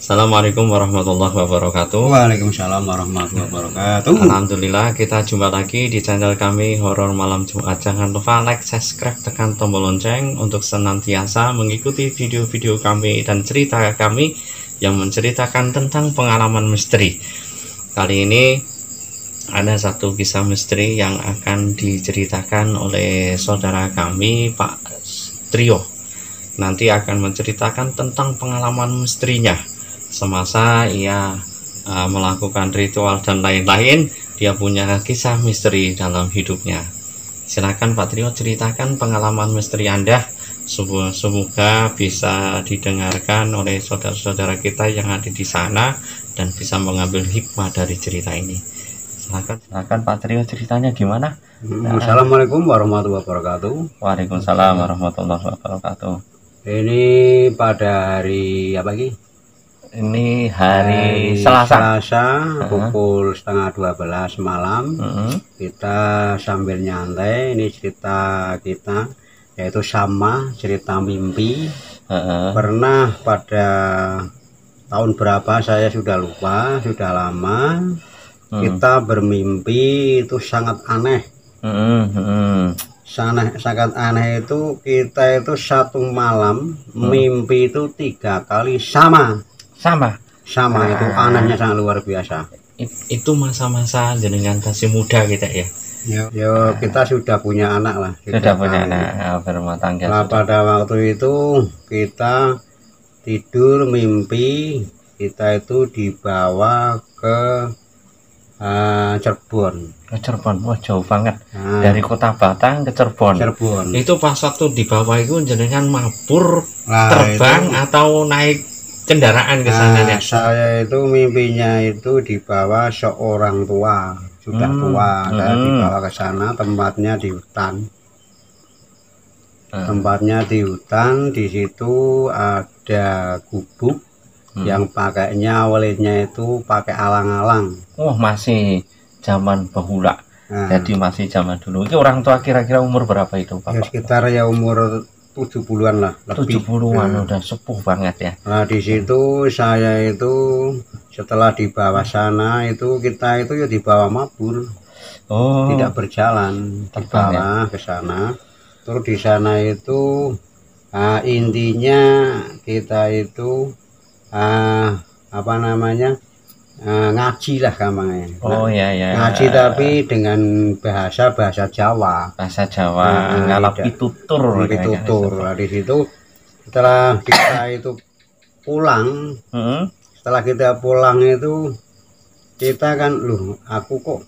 Assalamualaikum warahmatullahi wabarakatuh. Waalaikumsalam warahmatullahi wabarakatuh. Alhamdulillah, kita jumpa lagi di channel kami Horor Malam Jumat. Jangan lupa like, subscribe, tekan tombol lonceng untuk senantiasa mengikuti video-video kami dan cerita kami yang menceritakan tentang pengalaman misteri. Kali ini ada satu kisah misteri yang akan diceritakan oleh saudara kami, Pak Trio. Nanti akan menceritakan tentang pengalaman misterinya semasa ia melakukan ritual dan lain-lain. Dia punya kisah misteri dalam hidupnya. Silakan Pak Trio, ceritakan pengalaman misteri Anda. Semoga bisa didengarkan oleh saudara-saudara kita yang ada di sana dan bisa mengambil hikmah dari cerita ini. Silakan Pak Trio, ceritanya gimana? Assalamualaikum warahmatullahi wabarakatuh. Waalaikumsalam warahmatullahi wabarakatuh. Ini pada hari apa lagi? Ini hari Selasa pukul setengah 12 malam. Kita sambil nyantai. Ini cerita kita, yaitu sama cerita mimpi. Pernah pada tahun berapa saya sudah lupa, sudah lama. Kita bermimpi itu sangat aneh. Sangat aneh itu, kita itu satu malam mimpi itu 3 kali sama itu anehnya sangat luar biasa. Itu masa-masa jenengan masih muda kita ya. Yo kita sudah punya anak lah. Sudah punya anak, berumah tangga. Nah, pada waktu itu kita tidur mimpi kita itu dibawa ke Cirebon. Ke Cirebon, wah jauh banget. Dari kota Batang ke Cirebon. Itu pas waktu di bawah itu jenengan mabur, terbang itu, atau naik kendaraan ke sana? Saya itu mimpinya itu dibawa seorang tua, sudah tua. Saya dibawa ke sana, tempatnya di hutan. Di situ ada gubuk yang pakainya awalnya itu pakai alang-alang. Oh, masih zaman bahula. Jadi masih zaman dulu. Itu orang tua kira-kira umur berapa itu, Pak? Ya, sekitar ya umur 70-an lah, lebih. 70-an, udah sepuh banget ya. Nah, di situ saya itu setelah dibawa sana itu kita itu ya dibawa mabur. Tidak berjalan, dibawa ke sana. Terus di sana itu intinya kita itu apa namanya, ngaji lah gampangnya. Ngaji tapi dengan bahasa Jawa. Ngalap pitutur. Nah, di situ setelah kita itu pulang, itu kita kan, aku kok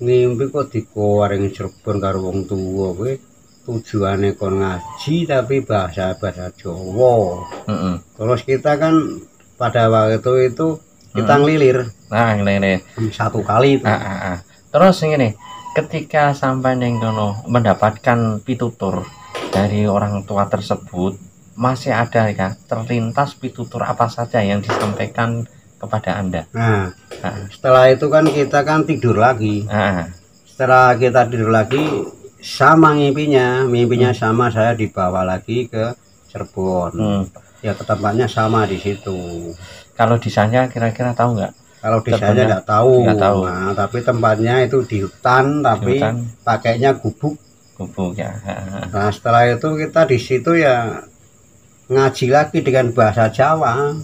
ngimpi kok digoreng Cirebon karo wong tuwa kowe. Tujuannya kon ngaji tapi bahasa Jawa. Terus kita kan pada waktu itu kita ngelilir. Ngelilir 1 kali itu. Terus ini ketika sampai neng kono mendapatkan pitutur dari orang tua tersebut, masih ada ya terlintas pitutur apa saja yang disampaikan kepada Anda? Setelah itu kan kita kan tidur lagi. Setelah kita tidur lagi sama mimpinya sama, saya dibawa lagi ke Cirebon. Ya ke tempatnya sama di situ. Kalau desainnya kira-kira tahu nggak? Kalau desainnya nggak tahu. Nah, tapi tempatnya itu di hutan, tapi pakainya gubuk ya. Nah, setelah itu kita di situ ya ngaji lagi dengan bahasa Jawa.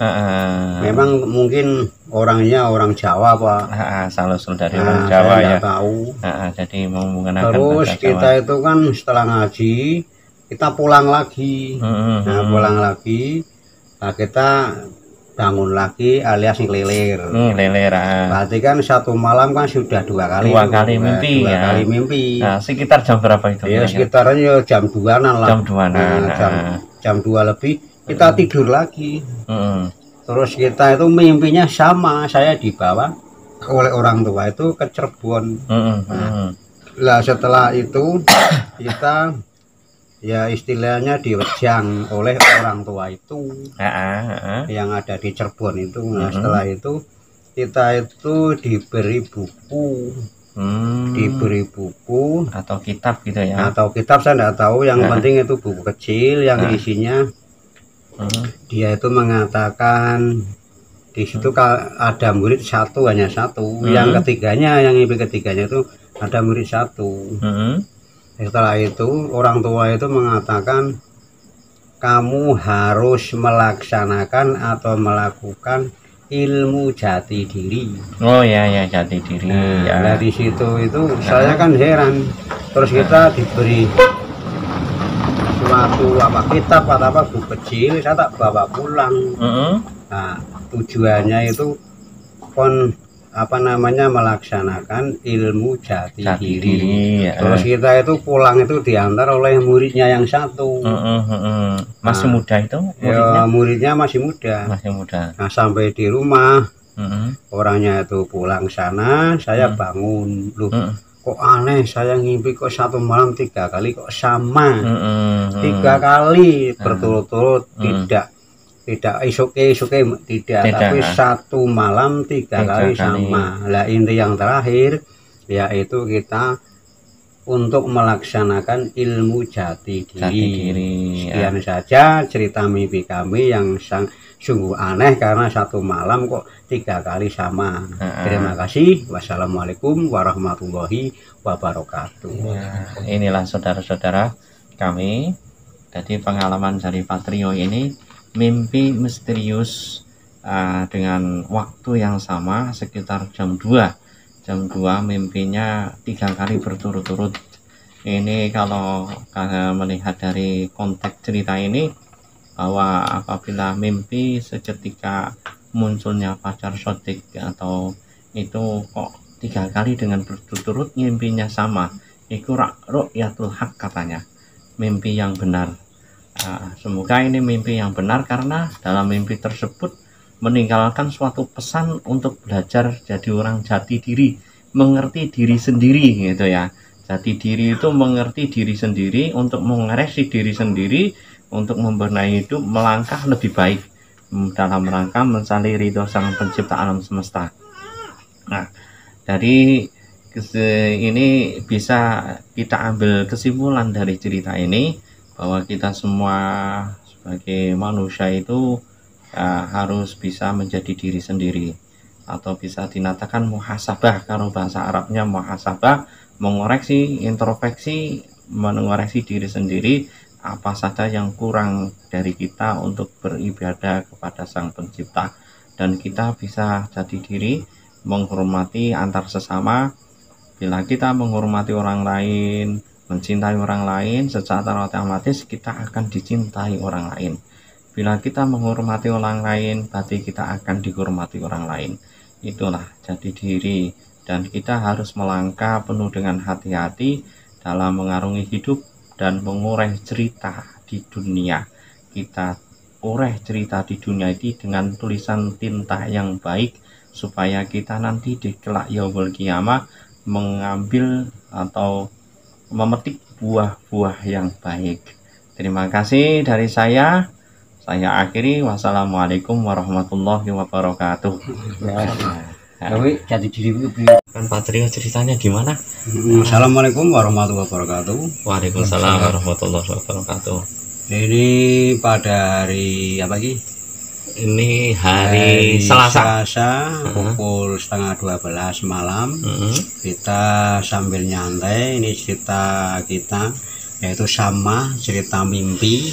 Memang mungkin orangnya orang Jawa, Pak. Asal-usul dari orang Jawa ya. Tahu. Jadi mau mengenakan terus kita Jawa. Itu kan setelah ngaji kita pulang lagi. Pulang lagi. Nah, kita bangun lagi alias ngelilir. Berarti kan 1 malam kan sudah 2 kali. 2 kali mimpi. 2 kali mimpi. Nah, sekitar jam berapa itu? Ya sekitarnya jam 2-an lah. Jam 2 lebih kita tidur lagi. Terus kita itu mimpinya sama, saya dibawa oleh orang tua itu ke Cirebon. Lah setelah itu kita ya istilahnya diwejang oleh orang tua itu yang ada di Cirebon itu. Nah, setelah itu kita itu diberi buku. Diberi buku atau kitab gitu ya, atau kitab saya tidak tahu, yang penting itu buku kecil yang isinya dia itu mengatakan Di situ ada murid satu, hanya satu. Yang ketiganya, yang mimpi ketiganya itu ada murid satu. Setelah itu orang tua itu mengatakan kamu harus melaksanakan atau melakukan ilmu jati diri. Oh ya, jati diri. Nah, di situ itu saya kan heran. Terus kita diberi suatu kitab atau buku kecil, saya tak bawa pulang. Nah, tujuannya itu melaksanakan ilmu jati diri. Terus kita itu pulang itu diantar oleh muridnya yang satu. Masih muda itu muridnya? Ya, muridnya masih muda. Nah, sampai di rumah orangnya itu pulang sana, saya bangun. Loh, kok aneh, saya ngimpi kok satu malam 3 kali kok sama. 3 kali berturut-turut, tidak isoke tidak, tapi satu malam 3 kali sama. Lah inti yang terakhir yaitu kita untuk melaksanakan ilmu jati diri. Sekian saja cerita mimpi kami yang sungguh aneh karena satu malam kok 3 kali sama. Terima kasih. Wassalamualaikum warahmatullahi wabarakatuh. Inilah saudara-saudara kami. Jadi pengalaman dari Patrio ini mimpi misterius dengan waktu yang sama sekitar jam 2 mimpinya 3 kali berturut-turut. Ini kalau melihat dari konteks cerita ini bahwa apabila mimpi seketika munculnya pacar sodik atau itu kok 3 kali dengan berturut-turut mimpinya sama, itu ru'yatul haq katanya, mimpi yang benar. Semoga ini mimpi yang benar karena dalam mimpi tersebut meninggalkan suatu pesan untuk belajar jadi orang jati diri, mengerti diri sendiri gitu ya. Jati diri itu mengerti diri sendiri, untuk mengoreksi diri sendiri, untuk membenahi hidup, melangkah lebih baik dalam rangka mencari ridho sang pencipta alam semesta. Nah, dari ini bisa kita ambil kesimpulan dari cerita ini bahwa kita semua sebagai manusia itu harus bisa menjadi diri sendiri, atau bisa dinatakan muhasabah, kalau bahasa Arabnya muhasabah, mengoreksi, introspeksi, mengoreksi diri sendiri apa saja yang kurang dari kita untuk beribadah kepada sang pencipta, dan kita bisa jadi diri, menghormati antar sesama. Bila kita menghormati orang lain, mencintai orang lain, secara otomatis kita akan dicintai orang lain. Bila kita menghormati orang lain, berarti kita akan dihormati orang lain. Itulah jati diri, dan kita harus melangkah penuh dengan hati-hati dalam mengarungi hidup dan mengurai cerita di dunia. Kita urai cerita di dunia ini dengan tulisan tinta yang baik, supaya kita nanti di kelak yaumul qiyamah mengambil atau memetik buah-buah yang baik. Terima kasih dari saya akhiri. Wassalamualaikum warahmatullahi wabarakatuh. Jadi diri kan Patrio ceritanya gimana? Assalamualaikum warahmatullahi wabarakatuh. Waalaikumsalam warahmatullahi wabarakatuh. Ini pada hari apa lagi? Ini hari Selasa pukul 11:30 malam. Kita sambil nyantai, ini cerita kita yaitu sama cerita mimpi.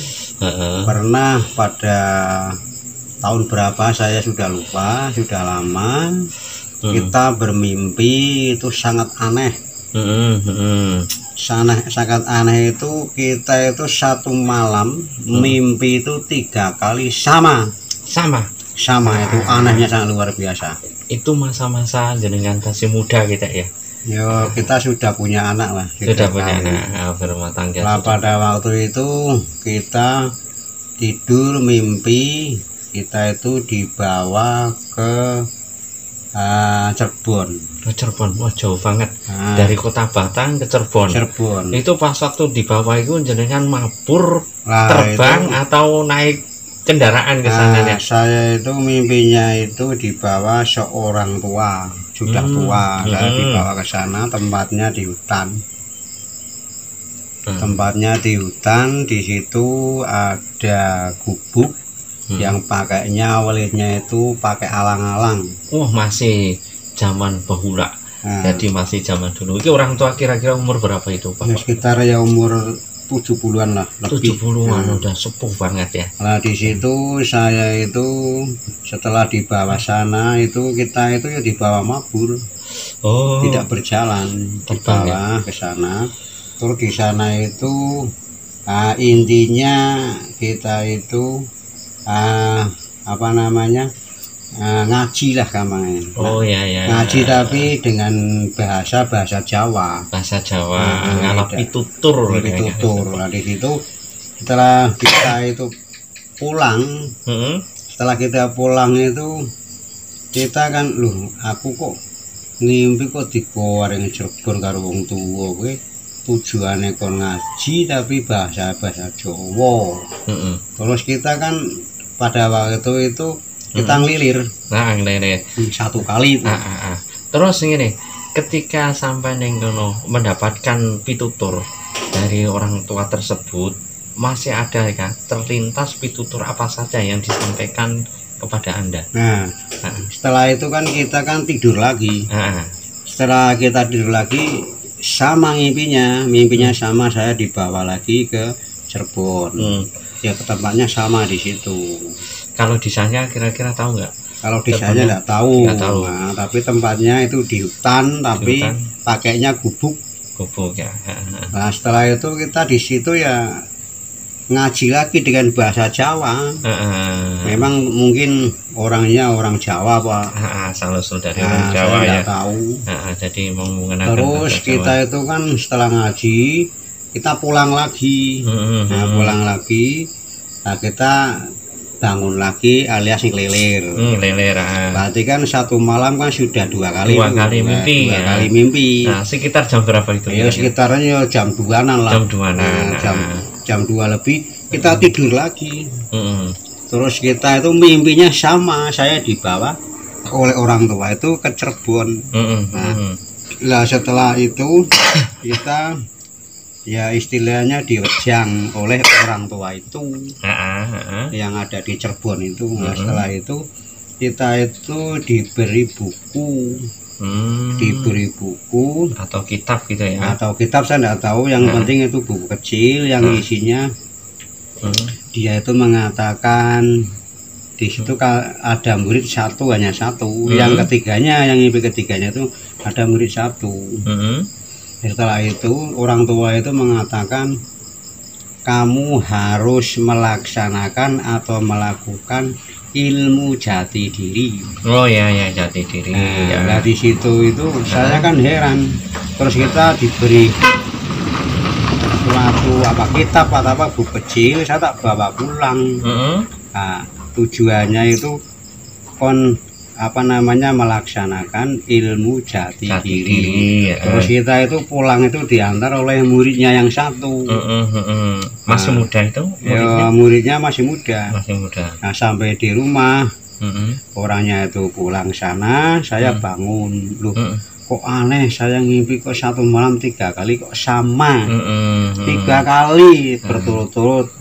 Pernah pada tahun berapa saya sudah lupa, sudah lama. Kita bermimpi itu sangat aneh. Sangat aneh itu kita itu satu malam mimpi itu 3 kali sama itu anehnya sangat luar biasa. Itu masa-masa jenengan masih muda kita ya. Yo, kita sudah punya anak lah. Sudah punya anak, berumah tangga. Nah, pada waktu itu kita tidur mimpi kita itu dibawa ke Cirebon. Cirebon, wah jauh banget. Dari kota Batang ke Cirebon. Itu pas waktu di bawah itu jenengan mabur terbang itu, atau naik kendaraan ke sana ya? Saya itu mimpinya itu dibawa seorang tua, sudah tua. Saya dibawa ke sana, tempatnya di hutan. Tempatnya di hutan, di situ ada gubuk. Yang pakainya welitnya itu pakai alang-alang. Masih zaman bahula. Jadi masih zaman dulu. Itu orang tua kira-kira umur berapa itu, Pak? Sekitar ya umur 70-an lah, lebih. 70-an udah sepuh banget ya. Nah, di situ saya itu setelah dibawa sana itu kita itu ya dibawa mabur. Tidak berjalan, dibawa ke sana. Terus di sana itu intinya kita itu apa namanya? Ngaji lah gampangnya. Ngaji tapi dengan bahasa Jawa. Bahasa Jawa, ngalap pitutur. Nah, di situ setelah kita itu pulang, setelah kita pulang itu kita kan, aku kok ngimpi kok dikoreng Cirebon karo wong tuwa kowe, tujuane kon ngaji tapi bahasa Jawa. Terus kita kan pada waktu itu kita ngelilir. Ngelilir. Satu kali. Terus ini, ketika sampai neng kono mendapatkan pitutur dari orang tua tersebut, masih ada kan terlintas pitutur apa saja yang disampaikan kepada Anda? Setelah itu kan kita kan tidur lagi. Setelah kita tidur lagi sama mimpinya sama, saya dibawa lagi ke Cirebon. Ya tempatnya sama di situ. Kalau desainnya kira-kira tahu nggak? Kalau desainnya nggak tahu. Nah, tapi tempatnya itu di hutan, tapi pakainya gubuk ya. Nah, setelah itu kita di situ ya ngaji lagi dengan bahasa Jawa. Memang mungkin orangnya orang Jawa, Pak. Saudari orang Jawa ya. Tahu. Jadi menggunakan terus kita itu kan setelah ngaji kita pulang lagi. Pulang lagi. Nah, kita bangun lagi alias ngelilir. Berarti kan satu malam kan sudah dua kali mimpi. Nah, sekitar jam berapa itu? Ya sekitarnya jam 2-an lah. Jam 2 lebih kita tidur lagi. Terus kita itu mimpinya sama, saya dibawa oleh orang tua itu ke Cirebon. Nah, setelah itu kita ya istilahnya diwejang oleh orang tua itu yang ada di Cirebon itu. Nah, setelah itu kita itu diberi buku, atau kitab gitu ya, atau kitab saya tidak tahu, yang penting itu buku kecil yang isinya dia itu mengatakan di situ ada murid hanya satu, yang ketiganya, yang mimpi ketiganya itu ada murid satu. Setelah itu orang tua itu mengatakan kamu harus melaksanakan atau melakukan ilmu jati diri. Jati diri. Nah, di situ itu saya kan heran. Terus kita diberi suatu kitab atau buku kecil, saya tak bawa pulang. Nah, tujuannya itu melaksanakan ilmu jati diri. Terus kita itu pulang itu diantar oleh muridnya yang satu. Masih muda itu? Muridnya masih muda. Nah, sampai di rumah orangnya itu pulang sana, saya bangun. Kok aneh, saya ngimpi kok satu malam 3 kali kok sama. 3 kali berturut-turut,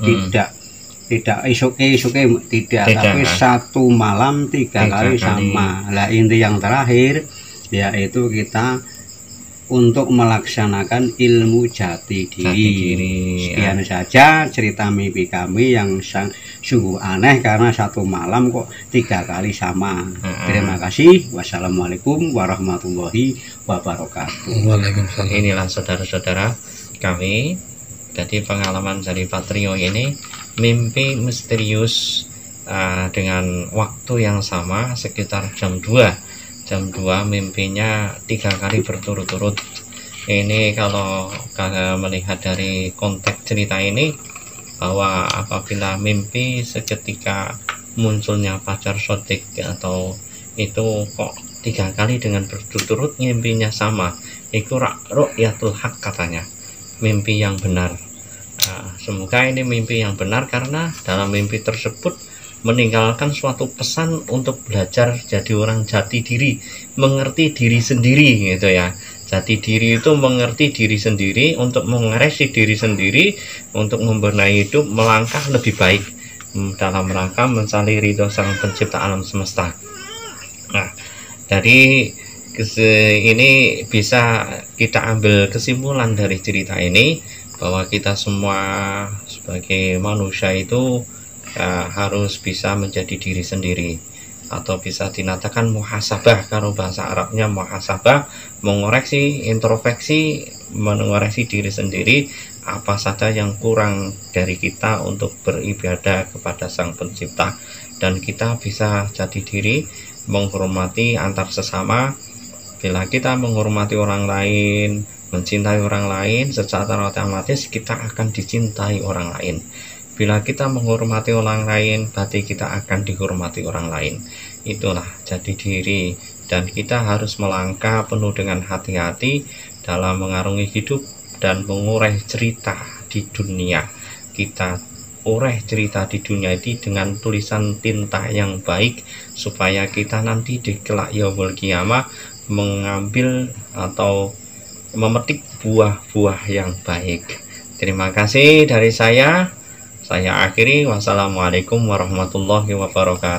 tidak isoke tidak, tapi satu malam 3 kali sama. Lah, inti yang terakhir yaitu kita untuk melaksanakan ilmu jati diri. Sekian saja cerita mimpi kami yang sungguh aneh karena satu malam kok 3 kali sama. Terima kasih. Wassalamualaikum warahmatullahi wabarakatuh. Waalaikumsalam. Inilah saudara-saudara kami. Jadi pengalaman dari Patrio ini mimpi misterius dengan waktu yang sama sekitar jam 2 mimpinya 3 kali berturut-turut. Ini kalau melihat dari konteks cerita ini, bahwa apabila mimpi seketika munculnya pacar sodik atau itu kok 3 kali dengan berturut-turut mimpinya sama, itu ru'yatul haq katanya, mimpi yang benar. Semoga ini mimpi yang benar karena dalam mimpi tersebut meninggalkan suatu pesan untuk belajar jadi orang jati diri, mengerti diri sendiri gitu ya. Jati diri itu mengerti diri sendiri, untuk mengoreksi diri sendiri, untuk membenahi hidup, melangkah lebih baik. dalam rangka mencari ridho Sang Pencipta alam semesta. Nah, dari ini bisa kita ambil kesimpulan dari cerita ini bahwa kita semua sebagai manusia itu harus bisa menjadi diri sendiri, atau bisa dinatakan muhasabah, kalau bahasa Arabnya muhasabah, mengoreksi, introspeksi, mengoreksi diri sendiri apa saja yang kurang dari kita untuk beribadah kepada Sang Pencipta, dan kita bisa jadi diri, menghormati antar sesama. Bila kita menghormati orang lain, mencintai orang lain, secara otomatis kita akan dicintai orang lain. Bila kita menghormati orang lain, berarti kita akan dihormati orang lain. Itulah jadi diri, dan kita harus melangkah penuh dengan hati-hati dalam mengarungi hidup dan mengurai cerita di dunia. Kita urai cerita di dunia ini dengan tulisan tinta yang baik, supaya kita nanti di kelak yaumul qiyamah mengambil atau memetik buah-buah yang baik. Terima kasih dari saya akhiri. Wassalamualaikum warahmatullahi wabarakatuh.